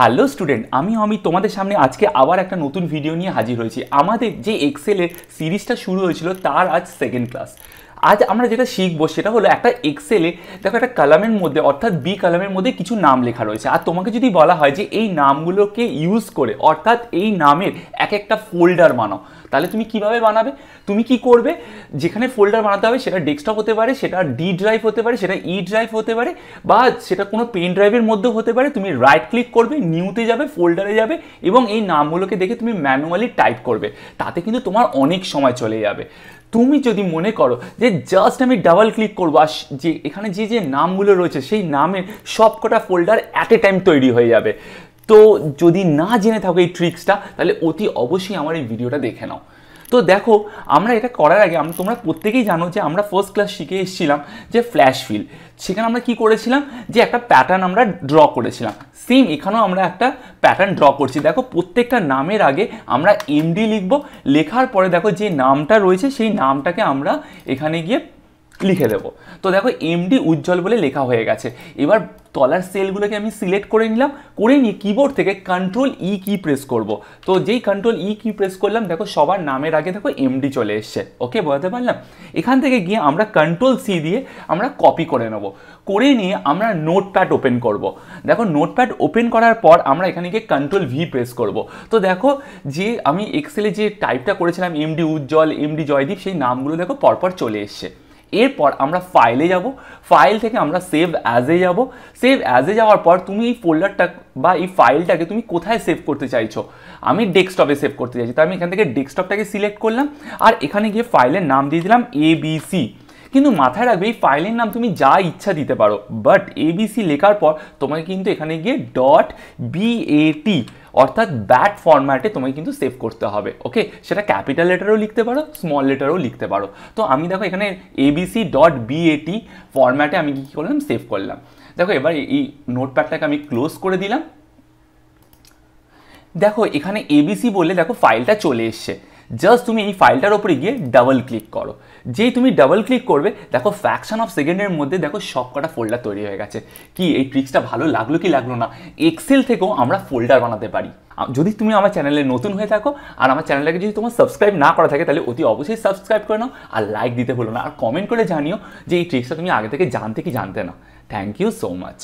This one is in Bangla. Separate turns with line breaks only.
হ্যালো স্টুডেন্ট, আমি তোমাদের সামনে আজকে আবার একটা নতুন ভিডিও নিয়ে হাজির হয়েছি। আমাদের যে এক্সেলের সিরিজটা শুরু হয়েছিল তার আজ সেকেন্ড ক্লাস। আজ আমরা যেটা শিখবো সেটা হলো একটা এক্সেলে দেখো একটা কলামের মধ্যে অর্থাৎ বি কলামের মধ্যে কিছু নাম লেখা রয়েছে, আর তোমাকে যদি বলা হয় যে এই নামগুলোকে ইউজ করে অর্থাৎ এই নামের এক একটা ফোল্ডার বানাও, তাহলে তুমি কিভাবে বানাবে? তুমি কি করবে? যেখানে ফোল্ডার বানাতে হবে সেটা ডেস্কটপ হতে পারে, সেটা ডি ড্রাইভ হতে পারে, সেটা ই ড্রাইভ হতে পারে, বা সেটা কোনো পেন ড্রাইভের মধ্যেও হতে পারে। তুমি রাইট ক্লিক করবে, নিউতে যাবে, ফোল্ডারে যাবে এবং এই নামগুলোকে দেখে তুমি ম্যানুয়ালি টাইপ করবে। তাতে কিন্তু তোমার অনেক সময় চলে যাবে। তুমি যদি মনে করো যে জাস্ট আমি ডাবল ক্লিক করবো আর যে এখানে যে যে নামগুলো রয়েছে সেই নামের সবকটা ফোল্ডার অ্যাট এ টাইম তৈরি হয়ে যাবে, তো যদি না জেনে থাকো এই ট্রিক্সটা তাহলে অতি অবশ্যই আমার এই ভিডিওটা দেখে নাও। তো দেখো, আমরা এটা করার আগে তোমরা প্রত্যেকেই জানো যে আমরা ফার্স্ট ক্লাস শিখে এসেছিলাম যে ফ্ল্যাশ ফিল। সেখানে আমরা কি করেছিলাম যে একটা প্যাটার্ন আমরা ড্র করেছিলাম। সেম এখানেও আমরা একটা প্যাটার্ন ড্র করছি। দেখো, প্রত্যেকটা নামের আগে আমরা এমডি লিখব, লেখার পরে দেখো যে নামটা রয়েছে সেই নামটাকে আমরা এখানে গিয়ে লিখে দেবো। তো দেখো এমডি উজ্জ্বল বলে লেখা হয়ে গেছে। এবার তলার সেলগুলোকে আমি সিলেক্ট করে নিলাম, করে নিয়ে কিবোর্ড থেকে কন্ট্রোল ই কি প্রেস করব। তো যেই কন্ট্রোল ই কি প্রেস করলাম দেখো সবার নামের আগে দেখো এমডি চলে এসছে। ওকে, বলতে পারলাম? এখান থেকে গিয়ে আমরা কন্ট্রোল সি দিয়ে আমরা কপি করে নেব, করে নিয়ে আমরা নোটপ্যাড ওপেন করব। দেখো নোটপ্যাড ওপেন করার পর আমরা এখানে গিয়ে কন্ট্রোল ভি প্রেস করব। তো দেখো যে আমি এক্সেলে যে টাইপটা করেছিলাম এমডি উজ্জ্বল, এমডি জয়দীপ, সেই নামগুলো দেখো পরপর চলে এসছে। এরপর আমরা ফাইলে যাব, ফাইল থেকে আমরা সেভ অ্যাজে যাব। সেভ অ্যাজে যাওয়ার পর তুমি এই ফোল্ডারটা বা এই ফাইলটাকে তুমি কোথায় সেভ করতে চাইছো? আমি ডেস্কটপে সেভ করতে চাইছি, তো আমি এখান থেকে ডেস্কটপটাকে সিলেক্ট করলাম আর এখানে গিয়ে ফাইলের নাম দিয়ে দিলাম ABC। কিন্তু মাথায় রাখবে এই ফাইলের নাম তুমি যা ইচ্ছা দিতে পারো, বাট ABC লেখার পর তোমাকে কিন্তু এখানে গিয়ে .bat অর্থাৎ ব্যাট ফরম্যাটে তোমাকে কিন্তু সেভ করতে হবে। ওকে, সেটা ক্যাপিটাল লেটারও লিখতে পারো, স্মল লেটারও লিখতে পারো। তো আমি দেখো এখানে ABC.bat ফরম্যাটে আমি কী করলাম, সেভ করলাম। দেখো এবার এই নোটপ্যাডটাকে আমি ক্লোজ করে দিলাম। দেখো এখানে ABC বলে দেখো ফাইলটা চলে এসছে। জাস্ট তুমি এই ফাইলটার ওপরে গিয়ে ডাবল ক্লিক করো। যেই তুমি ডাবল ক্লিক করবে দেখো ফ্র্যাকশন অফ সেকেন্ডের মধ্যে দেখো সবকটা ফোল্ডার তৈরি হয়ে গেছে। কি এই ট্রিক্সটা ভালো লাগলো কি লাগলো না? এক্সেল থেকেও আমরা ফোল্ডার বানাতে পারি। যদি তুমি আমার চ্যানেলে নতুন হয়ে থাকো আর আমার চ্যানেলটাকে যদি তোমার সাবস্ক্রাইব না করা থাকে তাহলে অতি অবশ্যই সাবস্ক্রাইব করে নাও, আর লাইক দিতে ভুলো না, আর কমেন্ট করে জানিও যে এই ট্রিক্সটা তুমি আগে থেকে জানতে কি জানতে না। Thank you so much.